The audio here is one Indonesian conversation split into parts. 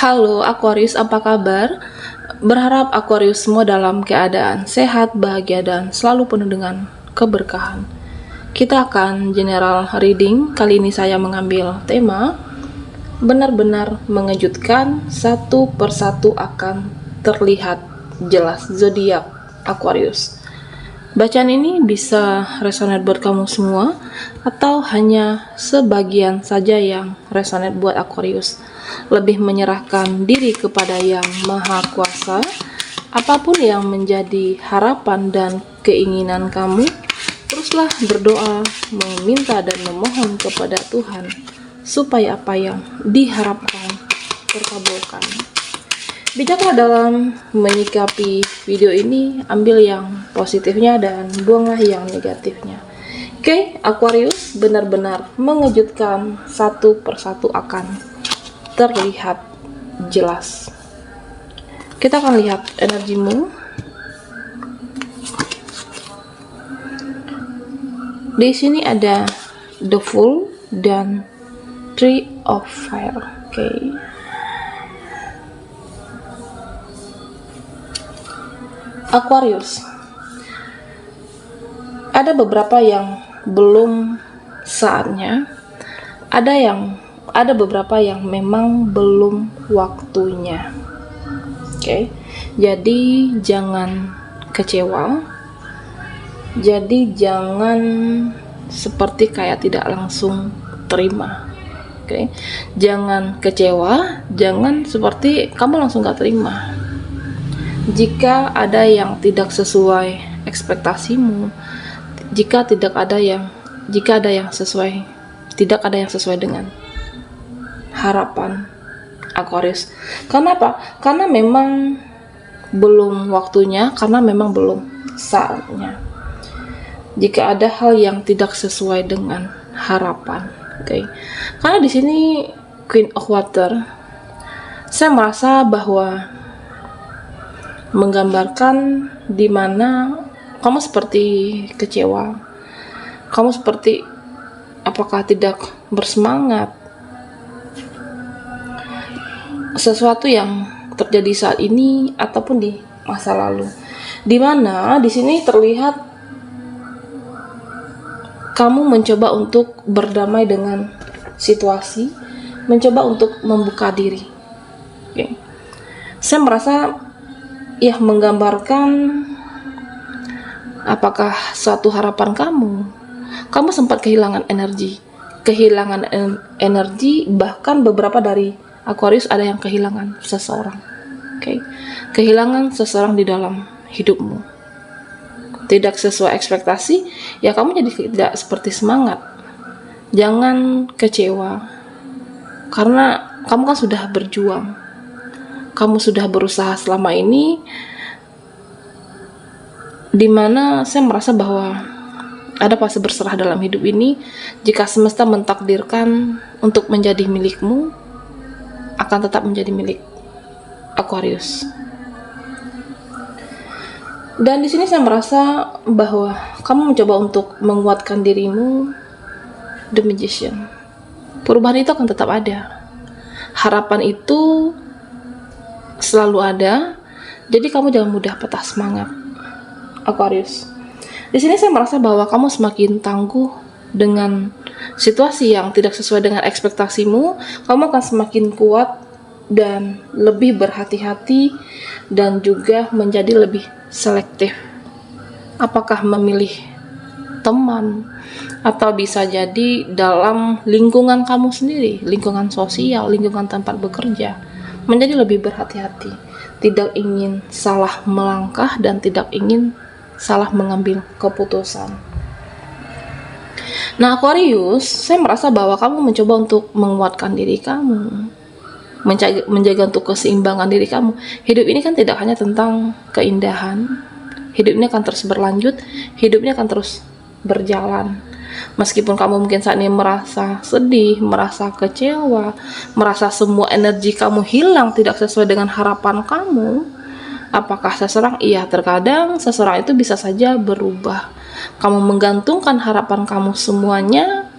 Halo Aquarius, apa kabar? Berharap Aquarius semua dalam keadaan sehat, bahagia, dan selalu penuh dengan keberkahan. Kita akan general reading. Kali ini saya mengambil tema benar-benar mengejutkan, satu persatu akan terlihat jelas zodiak Aquarius. Bacaan ini bisa resonate buat kamu semua atau hanya sebagian saja yang resonate buat Aquarius. Lebih menyerahkan diri kepada Yang Maha Kuasa. Apapun yang menjadi harapan dan keinginan kamu, teruslah berdoa, meminta dan memohon kepada Tuhan supaya apa yang diharapkan terkabulkan. Bijaklah dalam menyikapi video ini, ambil yang positifnya dan buanglah yang negatifnya. Oke, Aquarius, benar-benar mengejutkan, satu persatu akan terlihat jelas. Kita akan lihat energimu. Di sini ada The Fool dan Three of Fire. Oke. Aquarius, ada beberapa yang belum saatnya, ada beberapa yang memang belum waktunya. Oke. Jadi jangan kecewa. Jadi jangan seperti kayak tidak langsung terima. Oke. Jangan kecewa, jangan seperti kamu langsung gak terima. Jika ada yang tidak sesuai ekspektasimu, jika ada yang sesuai dengan harapan Aquarius. Karena apa? Karena memang belum waktunya, karena memang belum saatnya. Jika ada hal yang tidak sesuai dengan harapan, oke. Karena di sini Queen of Water, saya merasa bahwa menggambarkan dimana kamu seperti kecewa, kamu seperti apakah tidak bersemangat, sesuatu yang terjadi saat ini ataupun di masa lalu, dimana di sini terlihat kamu mencoba untuk berdamai dengan situasi, mencoba untuk membuka diri. Okay. Saya merasa ya menggambarkan apakah suatu harapan kamu sempat kehilangan energi, bahkan beberapa dari Aquarius ada yang kehilangan seseorang. Okay. Kehilangan seseorang di dalam hidupmu, tidak sesuai ekspektasi, ya kamu jadi tidak seperti semangat. Jangan kecewa, karena kamu kan sudah berjuang, kamu sudah berusaha selama ini, dimana saya merasa bahwa ada fase berserah dalam hidup ini. Jika semesta mentakdirkan untuk menjadi milikmu, akan tetap menjadi milik Aquarius. Dan di sini saya merasa bahwa kamu mencoba untuk menguatkan dirimu, The Magician. Perubahan itu akan tetap ada. Harapan itu selalu ada. Jadi kamu jangan mudah patah semangat, Aquarius. Di sini saya merasa bahwa kamu semakin tangguh dengan situasi yang tidak sesuai dengan ekspektasimu. Kamu akan semakin kuat dan lebih berhati-hati dan juga menjadi lebih selektif. Apakah memilih teman atau bisa jadi dalam lingkungan kamu sendiri, lingkungan sosial, lingkungan tempat bekerja, menjadi lebih berhati-hati, tidak ingin salah melangkah dan tidak ingin salah mengambil keputusan. Nah, Aquarius, saya merasa bahwa kamu mencoba untuk menguatkan diri kamu, menjaga untuk keseimbangan diri kamu. Hidup ini kan tidak hanya tentang keindahan. Hidup ini akan terus berlanjut, hidup ini akan terus berjalan. Meskipun kamu mungkin saat ini merasa sedih, merasa kecewa, merasa semua energi kamu hilang, tidak sesuai dengan harapan kamu. Apakah seseorang? Iya, terkadang seseorang itu bisa saja berubah. Kamu menggantungkan harapan kamu semuanya,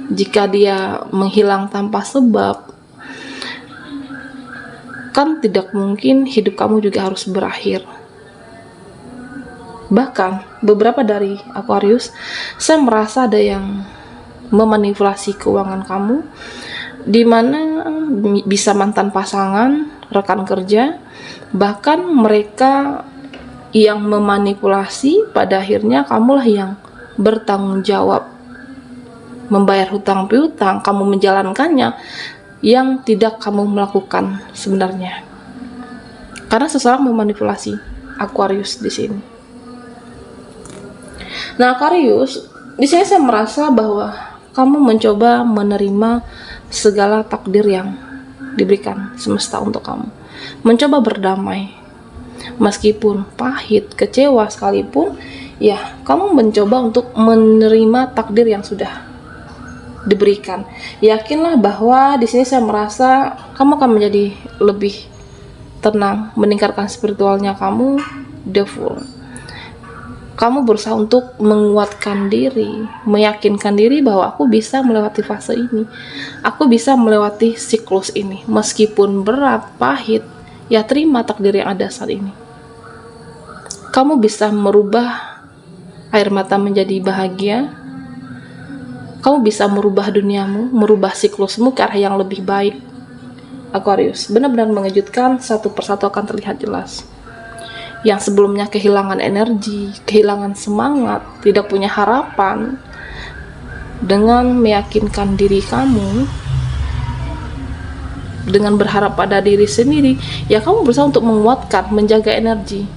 jika dia menghilang tanpa sebab, kan tidak mungkin hidup kamu juga harus berakhir. Bahkan beberapa dari Aquarius, saya merasa ada yang memanipulasi keuangan kamu, di mana bisa mantan pasangan, rekan kerja, bahkan mereka yang memanipulasi, pada akhirnya kamulah yang bertanggung jawab membayar hutang piutang, kamu menjalankannya, yang tidak kamu melakukan sebenarnya. Karena seseorang memanipulasi Aquarius di sini. Nah, Aquarius, di sini saya merasa bahwa kamu mencoba menerima segala takdir yang diberikan semesta untuk kamu. Mencoba berdamai. Meskipun pahit, kecewa sekalipun, ya, kamu mencoba untuk menerima takdir yang sudah diberikan. Yakinlah bahwa di sini saya merasa kamu akan menjadi lebih tenang, meningkatkan spiritualnya kamu, the full. Kamu berusaha untuk menguatkan diri, meyakinkan diri bahwa aku bisa melewati fase ini, aku bisa melewati siklus ini, meskipun berat, pahit, ya terima takdir yang ada saat ini. Kamu bisa merubah air mata menjadi bahagia. Kamu bisa merubah duniamu, merubah siklusmu ke arah yang lebih baik. Aquarius, benar-benar mengejutkan, satu persatu akan terlihat jelas. Yang sebelumnya kehilangan energi, kehilangan semangat, tidak punya harapan, dengan meyakinkan diri kamu, dengan berharap pada diri sendiri, ya kamu berusaha untuk menguatkan, menjaga energi.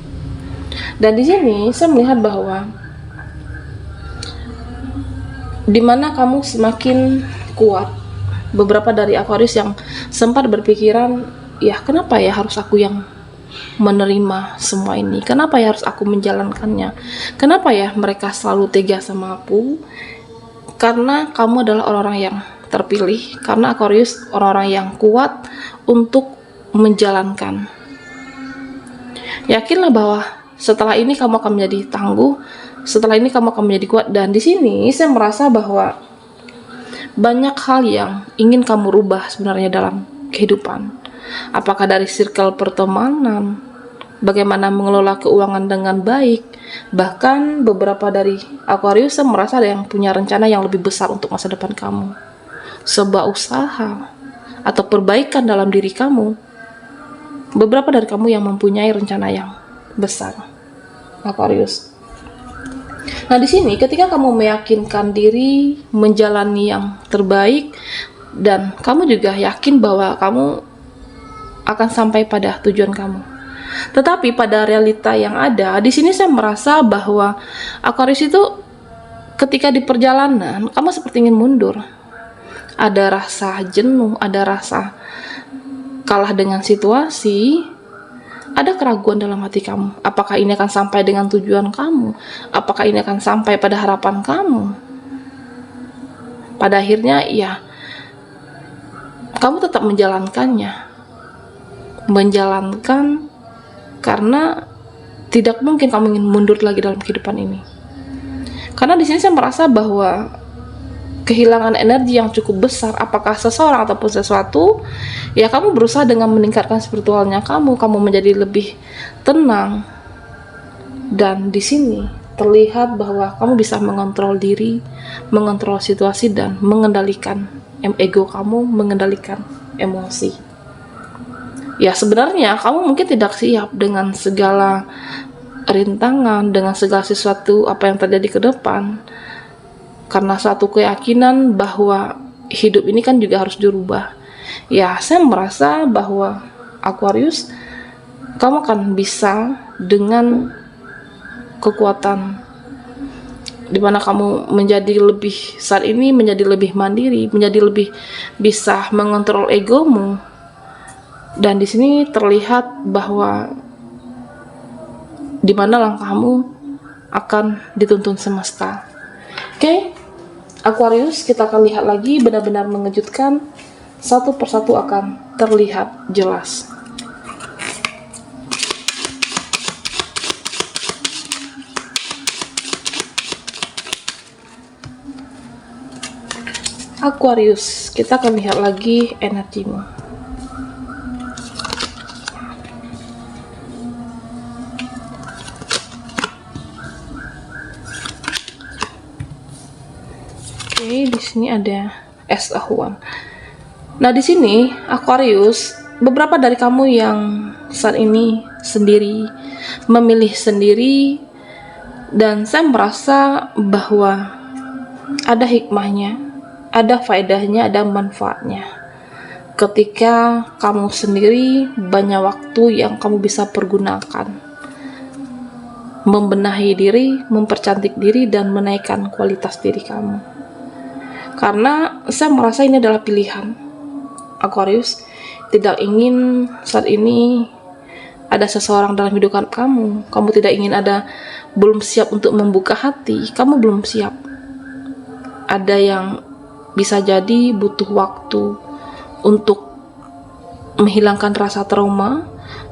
Dan di sini saya melihat bahwa dimana kamu semakin kuat. Beberapa dari Aquarius yang sempat berpikiran, ya kenapa ya harus aku yang menerima semua ini, kenapa ya harus aku menjalankannya, kenapa ya mereka selalu tega sama aku. Karena kamu adalah orang-orang yang terpilih, karena Aquarius orang-orang yang kuat untuk menjalankan. Yakinlah bahwa setelah ini kamu akan menjadi tangguh, setelah ini kamu akan menjadi kuat. Dan di sini saya merasa bahwa banyak hal yang ingin kamu rubah sebenarnya dalam kehidupan. Apakah dari circle pertemanan, bagaimana mengelola keuangan dengan baik, bahkan beberapa dari Aquarius saya merasa ada yang punya rencana yang lebih besar untuk masa depan kamu, sebuah usaha atau perbaikan dalam diri kamu. Beberapa dari kamu yang mempunyai rencana yang besar, Aquarius. Nah, di sini ketika kamu meyakinkan diri menjalani yang terbaik, dan kamu juga yakin bahwa kamu akan sampai pada tujuan kamu. Tetapi pada realita yang ada, di sini saya merasa bahwa Aquarius itu ketika di perjalanan, kamu seperti ingin mundur. Ada rasa jenuh, ada rasa kalah dengan situasi, ada keraguan dalam hati kamu. Apakah ini akan sampai dengan tujuan kamu? Apakah ini akan sampai pada harapan kamu? Pada akhirnya, ya, kamu tetap menjalankannya. Menjalankan karena tidak mungkin kamu ingin mundur lagi dalam kehidupan ini. Karena di sini saya merasa bahwa kehilangan energi yang cukup besar, apakah seseorang ataupun sesuatu, ya kamu berusaha dengan meningkatkan spiritualnya kamu menjadi lebih tenang. Dan di sini terlihat bahwa kamu bisa mengontrol diri, mengontrol situasi, dan mengendalikan ego kamu, mengendalikan emosi. Ya sebenarnya kamu mungkin tidak siap dengan segala rintangan, dengan segala sesuatu apa yang terjadi ke depan, karena suatu keyakinan bahwa hidup ini kan juga harus dirubah. Ya, saya merasa bahwa Aquarius, kamu akan bisa dengan kekuatan dimana kamu menjadi lebih saat ini menjadi lebih mandiri, menjadi lebih bisa mengontrol egomu. Dan di sini terlihat bahwa di mana langkahmu akan dituntun semesta. Oke, Aquarius, kita akan lihat lagi, benar-benar mengejutkan, satu persatu akan terlihat jelas. Aquarius, kita akan lihat lagi energimu. sini ada as a one. Nah, di sini Aquarius, beberapa dari kamu yang saat ini sendiri, memilih sendiri, dan saya merasa bahwa ada hikmahnya, ada faedahnya, ada manfaatnya. Ketika kamu sendiri, banyak waktu yang kamu bisa pergunakan membenahi diri, mempercantik diri, dan menaikkan kualitas diri kamu. Karena saya merasa ini adalah pilihan Aquarius. Tidak ingin saat ini ada seseorang dalam hidup kamu. Kamu tidak ingin belum siap untuk membuka hati. Kamu belum siap. Ada yang bisa jadi butuh waktu untuk menghilangkan rasa trauma,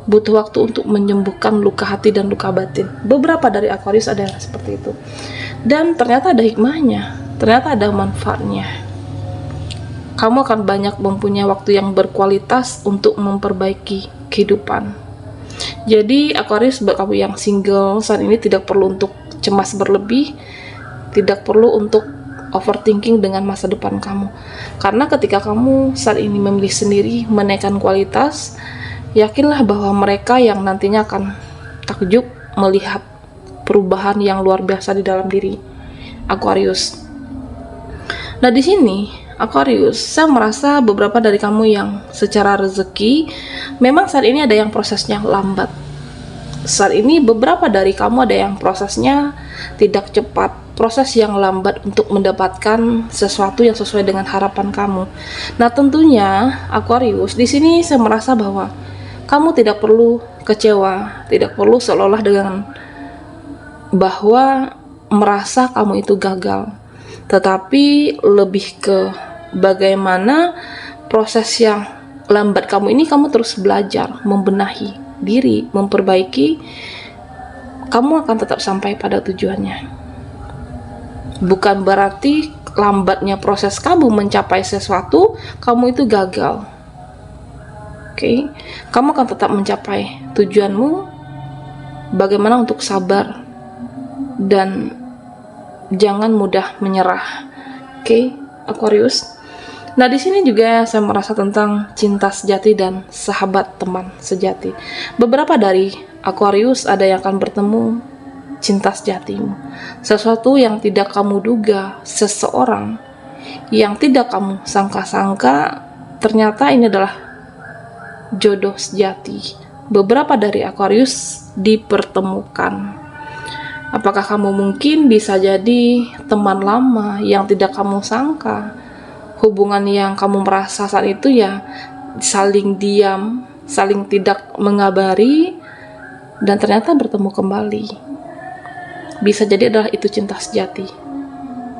butuh waktu untuk menyembuhkan luka hati dan luka batin. Beberapa dari Aquarius ada yang seperti itu. Dan ternyata ada hikmahnya, ternyata ada manfaatnya. Kamu akan banyak mempunyai waktu yang berkualitas untuk memperbaiki kehidupan. Jadi Aquarius, buat kamu yang single saat ini, tidak perlu untuk cemas berlebih, tidak perlu untuk overthinking dengan masa depan kamu. Karena ketika kamu saat ini memilih sendiri, menaikkan kualitas, yakinlah bahwa mereka yang nantinya akan takjub melihat perubahan yang luar biasa di dalam diri Aquarius. Nah, di sini Aquarius, saya merasa beberapa dari kamu yang secara rezeki memang saat ini ada yang prosesnya lambat. Saat ini beberapa dari kamu ada yang prosesnya tidak cepat, proses yang lambat untuk mendapatkan sesuatu yang sesuai dengan harapan kamu. Nah, tentunya Aquarius, di sini saya merasa bahwa kamu tidak perlu kecewa, tidak perlu seolah-olah dengan bahwa merasa kamu itu gagal, tetapi lebih ke bagaimana proses yang lambat kamu ini kamu terus belajar, membenahi diri, memperbaiki, kamu akan tetap sampai pada tujuannya. Bukan berarti lambatnya proses kamu mencapai sesuatu, kamu itu gagal. Oke, kamu akan tetap mencapai tujuanmu. Bagaimana untuk sabar dan jangan mudah menyerah. Oke, Aquarius. Nah, di sini juga saya merasa tentang cinta sejati dan sahabat teman sejati. Beberapa dari Aquarius ada yang akan bertemu cinta sejatimu, sesuatu yang tidak kamu duga, seseorang yang tidak kamu sangka-sangka, ternyata ini adalah jodoh sejati. Beberapa dari Aquarius dipertemukan. Apakah kamu mungkin bisa jadi teman lama yang tidak kamu sangka, hubungan yang kamu merasa saat itu ya saling diam, saling tidak mengabari, dan ternyata bertemu kembali. Bisa jadi adalah itu cinta sejati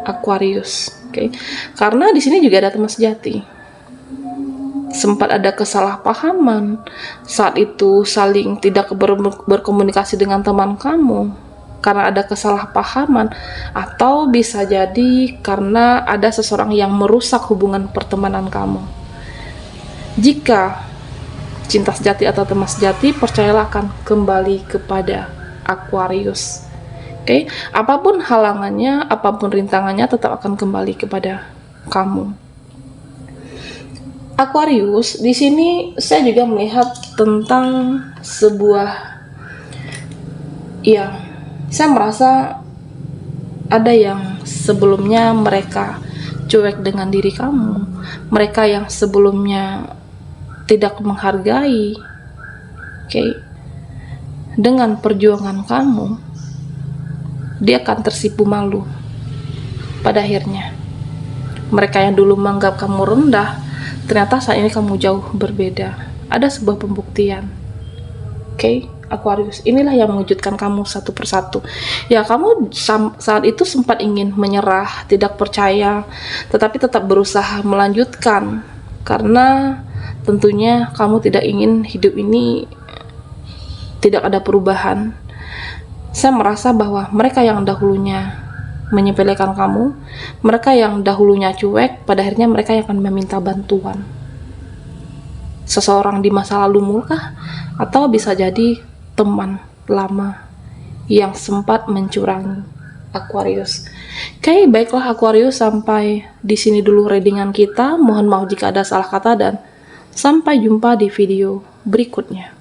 Aquarius, oke? Karena di sini juga ada teman sejati. Sempat ada kesalahpahaman saat itu, saling tidak berkomunikasi dengan teman kamu karena ada kesalahpahaman, atau bisa jadi karena ada seseorang yang merusak hubungan pertemanan kamu. Jika cinta sejati atau teman sejati, percayalah akan kembali kepada Aquarius. Oke, apapun halangannya, apapun rintangannya, tetap akan kembali kepada kamu. Aquarius, di sini saya juga melihat tentang sebuah, ya, saya merasa ada yang sebelumnya mereka cuek dengan diri kamu, mereka yang sebelumnya tidak menghargai, oke, dengan perjuangan kamu, dia akan tersipu malu pada akhirnya. Mereka yang dulu menganggap kamu rendah, ternyata saat ini kamu jauh berbeda. Ada sebuah pembuktian. Oke, Aquarius, inilah yang mengejutkan kamu satu persatu. Ya, kamu saat itu sempat ingin menyerah, tidak percaya, tetapi tetap berusaha melanjutkan. Karena tentunya kamu tidak ingin hidup ini tidak ada perubahan. Saya merasa bahwa mereka yang dahulunya menyepelekan kamu, mereka yang dahulunya cuek, pada akhirnya mereka yang akan meminta bantuan. Seseorang di masa lalumu kah? Atau bisa jadi teman lama yang sempat mencurangi. Aquarius. Oke, baiklah Aquarius, sampai di sini dulu readingan kita. Mohon maaf jika ada salah kata dan sampai jumpa di video berikutnya.